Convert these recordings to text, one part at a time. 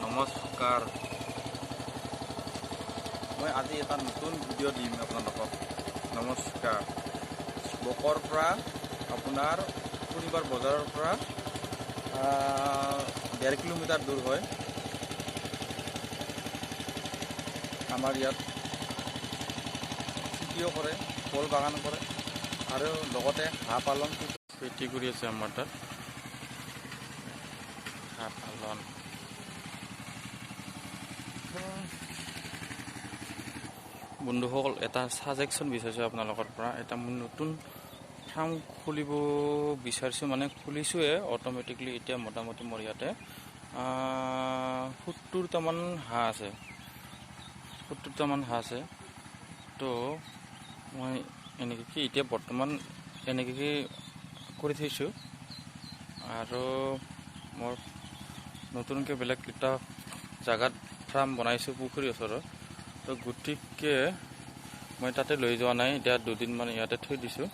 নমস্কাৰ মই আজি এটা নতুন ভিডিঅ' দিম আপোনালোকক। নমস্কাৰ। বকৰ পৰা আপোনাৰ শনিবাৰ বজাৰৰ পৰা 1.5 কিলোমিটাৰ দূৰ হয়। আমাৰ ইয়াত খেতিও কৰে, ফল বাগান কৰে আৰু লগতে হাঁহ পালন খেতি কৰি আছে। আমাৰ তাত হাঁহ পালন বন্ধুসকল, এটা ছাজেকশ্যন বিচাৰিছোঁ আপোনালোকৰ পৰা। এটা মই নতুন ফাৰ্ম খুলিব বিচাৰিছোঁ, মানে খুলিছোঁৱে অট'মেটিকলি। এতিয়া মোটামুটি মোৰ ইয়াতে 70টামান হাঁহ আছে। 70টামান হাঁহ আছে। তো মই এনেকৈ এতিয়া বৰ্তমান এনেকৈ কৰি থৈছোঁ। আৰু মোৰ নতুনকৈ বেলেগ এটা জেগাত ফাৰ্ম বনাইছোঁ পুখুৰীৰ ওচৰত। তো গতিকে মই তাতে লৈ যোৱা নাই, এতিয়া 2 দিনমান ইয়াতে থৈ দিছোঁ।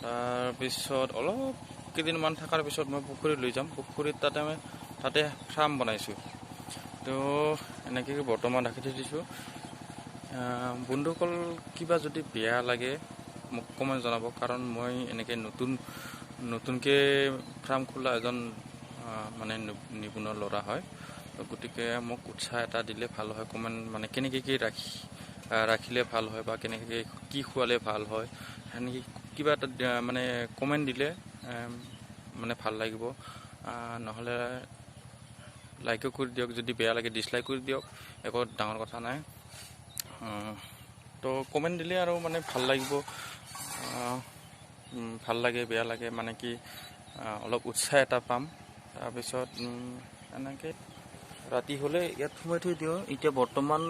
তাৰপিছত অলপ কেইদিনমান থকাৰ পিছত মই পুখুৰীত লৈ যাম। পুখুৰীত তাতে ফাৰ্ম বনাইছোঁ। তো এনেকৈ বৰ্তমান ৰাখি থৈ দিছোঁ। বন্ধুসকল, কিবা যদি বেয়া লাগে মোক কমেণ্ট জনাব, কাৰণ মই এনেকৈ নতুনকৈ ফাৰ্ম খোলা এজন মানে নিপুণৰ ল'ৰা হয়। গতিকে মোক উৎসাহ এটা দিলে ভাল হয়। কমেণ্ট মানে কেনেকৈ ৰাখিলে ভাল হয় বা কেনেকৈ কি খোৱালে ভাল হয়, সেনেকৈ কিবা এটা মানে কমেণ্ট দিলে মানে ভাল লাগিব। নহ'লে লাইকো কৰি দিয়ক, যদি বেয়া লাগে ডিছলাইক কৰি দিয়ক, একো ডাঙৰ কথা নাই। তো কমেণ্ট দিলে আৰু মানে ভাল লাগিব। ভাল লাগে বেয়া লাগে মানে কি অলপ উৎসাহ এটা পাম। তাৰপিছত এনেকৈ ৰাতি হ'লে ইয়াত সোমাই থৈ দিওঁ। এতিয়া বৰ্তমান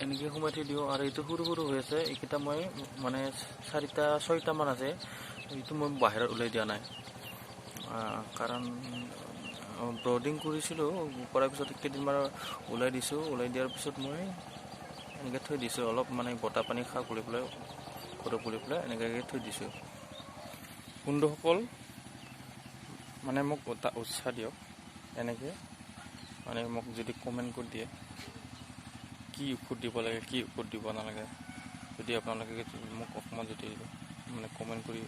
এনেকৈ সোমাই থৈ দিওঁ। আৰু এইটো সৰু হৈ আছে, এইকেইটা মই মানে 4-6টামান আছে। এইটো মই বাহিৰত ওলাই দিয়া নাই, কাৰণ ব্ৰডিং কৰিছিলোঁ। কৰাৰ পিছত কেইদিনমান ওলাই দিছোঁ। ওলাই দিয়াৰ পিছত মই এনেকৈ থৈ দিছোঁ, অলপ মানে বতাহ পানী খা কৰি পেলাই এনেকৈ থৈ দিছোঁ। বন্ধুসকল, মানে মোক এটা উৎসাহ দিয়ক। এনেকৈ মানে মোক যদি কমেণ্ট কৰি দিয়ে কি ঔষধ দিব লাগে, কি ঔষধ দিব নালাগে, যদি আপোনালোকে মোক অকণমান যদি মানে কমেণ্ট কৰি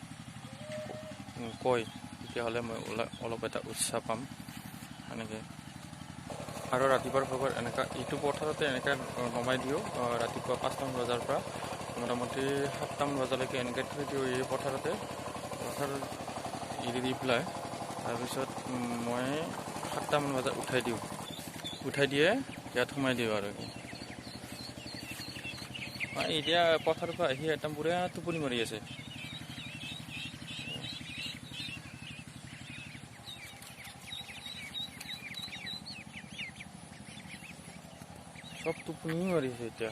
কয়, তেতিয়াহ'লে মই অলপ এটা উৎসাহ পাম এনেকৈ। আৰু ৰাতিপুৱাৰ ভাগত এনেকুৱা এইটো পথাৰতে এনেকৈ নমাই দিওঁ। ৰাতিপুৱা 5টামান বজাৰ পৰা মোটামুটি 7টামান বজালৈকে এনেকৈ থৈ দিওঁ এই পথাৰত এৰি দি পেলাই। তাৰপিছত মই 7টামান বজাত উঠাই দিয়ে ইয়াত সোমাই দিওঁ। আৰু এতিয়া পথাৰৰ পৰা আহি একদম পুৰা টোপনি মাৰি আছে। চব টোপনি মাৰিছে এতিয়া।